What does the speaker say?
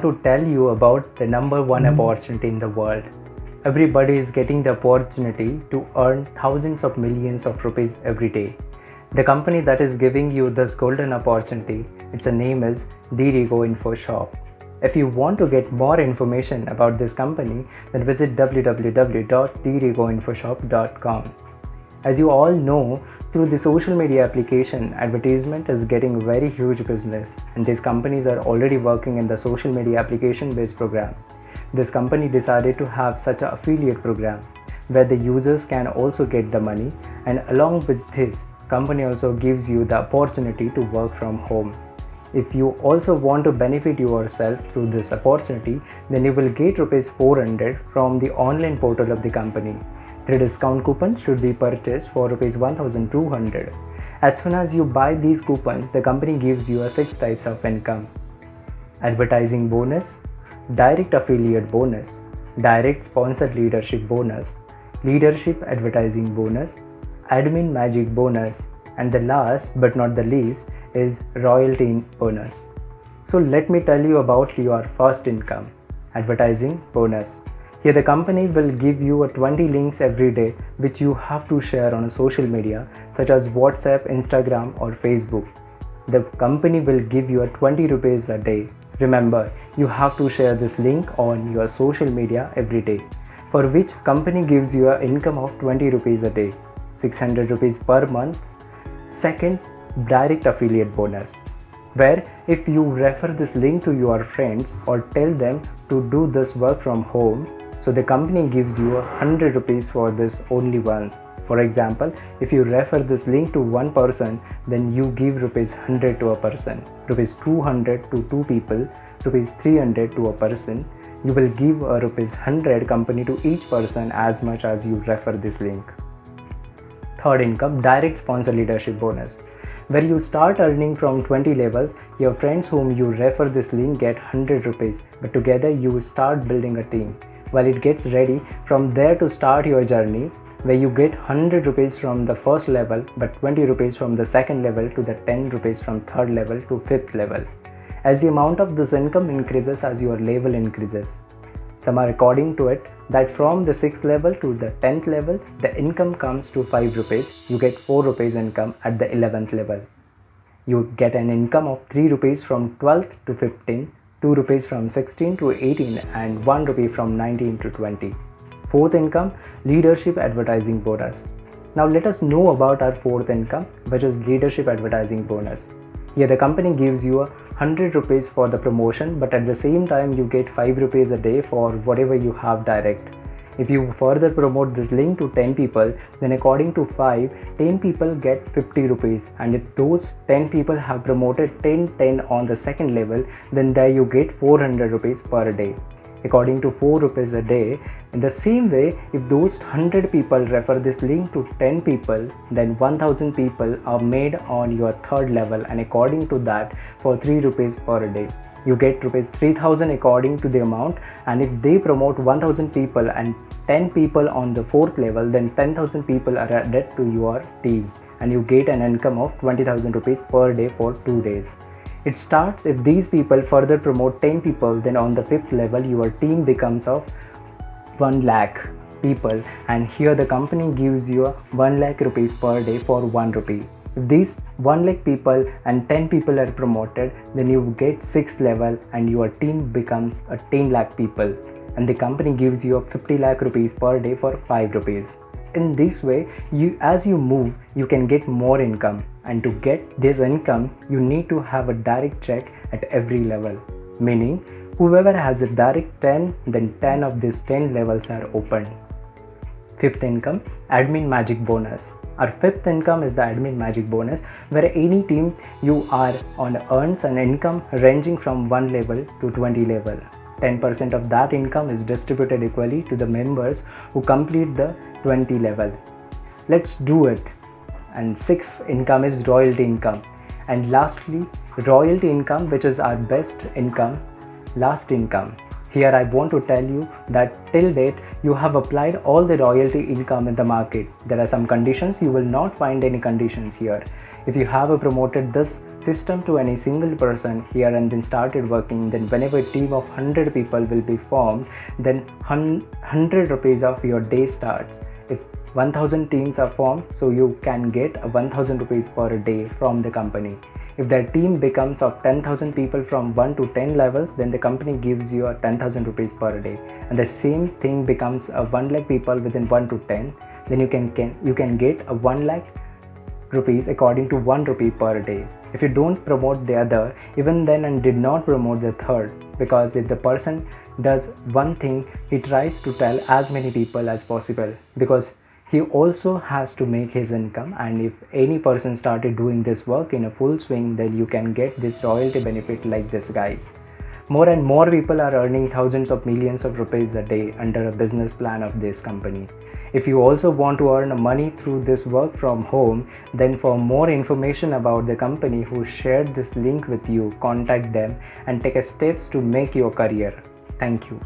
To tell you about the number one opportunity in the world. Everybody is getting the opportunity to earn thousands of millions of rupees every day. The company that is giving you this golden opportunity, its name is Dirigo Info Shop. If you want to get more information about this company, then visit www.dirigoinfoshop.com. As you all know, through the social media application, advertisement is getting very huge business, and these companies are already working in the social media application based program. This company decided to have such an affiliate program where the users can also get the money, and along with this, company also gives you the opportunity to work from home. If you also want to benefit yourself through this opportunity, then you will get rupees 400 from the online portal of the company. 3 discount coupons should be purchased for rupees 1200. As soon as you buy these coupons, the company gives you 6 types of income: advertising bonus, direct affiliate bonus, direct sponsored leadership bonus, leadership advertising bonus, admin magic bonus, and the last but not the least is royalty bonus. So let me tell you about your first income, advertising bonus. Here the company will give you 20 links every day which you have to share on a social media such as WhatsApp, Instagram or Facebook. The company will give you 20 rupees a day. Remember, you have to share this link on your social media every day, for which company gives you an income of 20 rupees a day, 600 rupees per month. Second, direct affiliate bonus, where if you refer this link to your friends or tell them to do this work from home, so the company gives you 100 rupees for this only once. For example, if you refer this link to one person, then you give rupees 100 to a person, rupees 200 to two people, rupees 300 to a person. You will give a rupees 100 company to each person as much as you refer this link. Third income, direct sponsor leadership bonus, where you start earning from 20 levels. Your friends whom you refer this link get 100 rupees, but together you start building a team. While it gets ready from there to start your journey, where you get 100 rupees from the first level but 20 rupees from the second level to the 10 rupees from third level to fifth level, as the amount of this income increases as your level increases. Some are according to it that from the 6th level to the 10th level, the income comes to 5 rupees. You get 4 rupees income at the 11th level. You get an income of 3 rupees from 12th to 15, 2 rupees from 16 to 18, and 1 rupee from 19 to 20. Fourth income, leadership advertising bonus. Now let us know about our fourth income, which is leadership advertising bonus. Here the company gives you 100 rupees for the promotion, but at the same time you get 5 rupees a day for whatever you have direct. If you further promote this link to 10 people, then according to 5, 10 people get 50 rupees, and if those 10 people have promoted 10 on the second level, then there you get 400 rupees per day, according to 4 rupees a day. In the same way, if those 100 people refer this link to 10 people, then 1000 people are made on your third level, and according to that, for 3 rupees per day, you get rupees 3000 according to the amount. And if they promote 1000 people and 10 people on the fourth level, then 10,000 people are added to your team, and you get an income of 20,000 rupees per day for 2 days. It starts if these people further promote 10 people, then on the 5th level your team becomes of 1 lakh people, and here the company gives you 1 lakh rupees per day for 1 rupee. If these 1 lakh people and 10 people are promoted, then you get 6th level and your team becomes a 10 lakh people, and the company gives you 50 lakh rupees per day for 5 rupees. In this way, as you move, you can get more income, and to get this income, you need to have a direct check at every level, meaning whoever has a direct 10, then 10 of these 10 levels are opened. Fifth income, admin magic bonus. Our fifth income is the admin magic bonus, where any team you are on earns an income ranging from 1 level to 20 level. 10% of that income is distributed equally to the members who complete the 20 level. Let's do it. And sixth income is royalty income. And lastly, royalty income, which is our best income, last income. Here I want to tell you that till date you have applied all the royalty income in the market. There are some conditions, you will not find any conditions here. If you have promoted this system to any single person here and then started working, then whenever a team of 100 people will be formed, then 100 rupees of your day starts. If 1000 teams are formed, so you can get 1000 rupees per day from the company. If the team becomes of 10,000 people from 1 to 10 levels, then the company gives you 10,000 rupees per day. And the same thing becomes 1 lakh people within 1 to 10, then you can get 1 lakh rupees according to 1 rupee per day. If you don't promote the other, even then and did not promote the third, because if the person does one thing, he tries to tell as many people as possible, because he also has to make his income. And if any person started doing this work in a full swing, then you can get this royalty benefit like this, guys. More and more people are earning thousands of millions of rupees a day under a business plan of this company. If you also want to earn money through this work from home, then for more information about the company who shared this link with you, contact them and take steps to make your career. Thank you.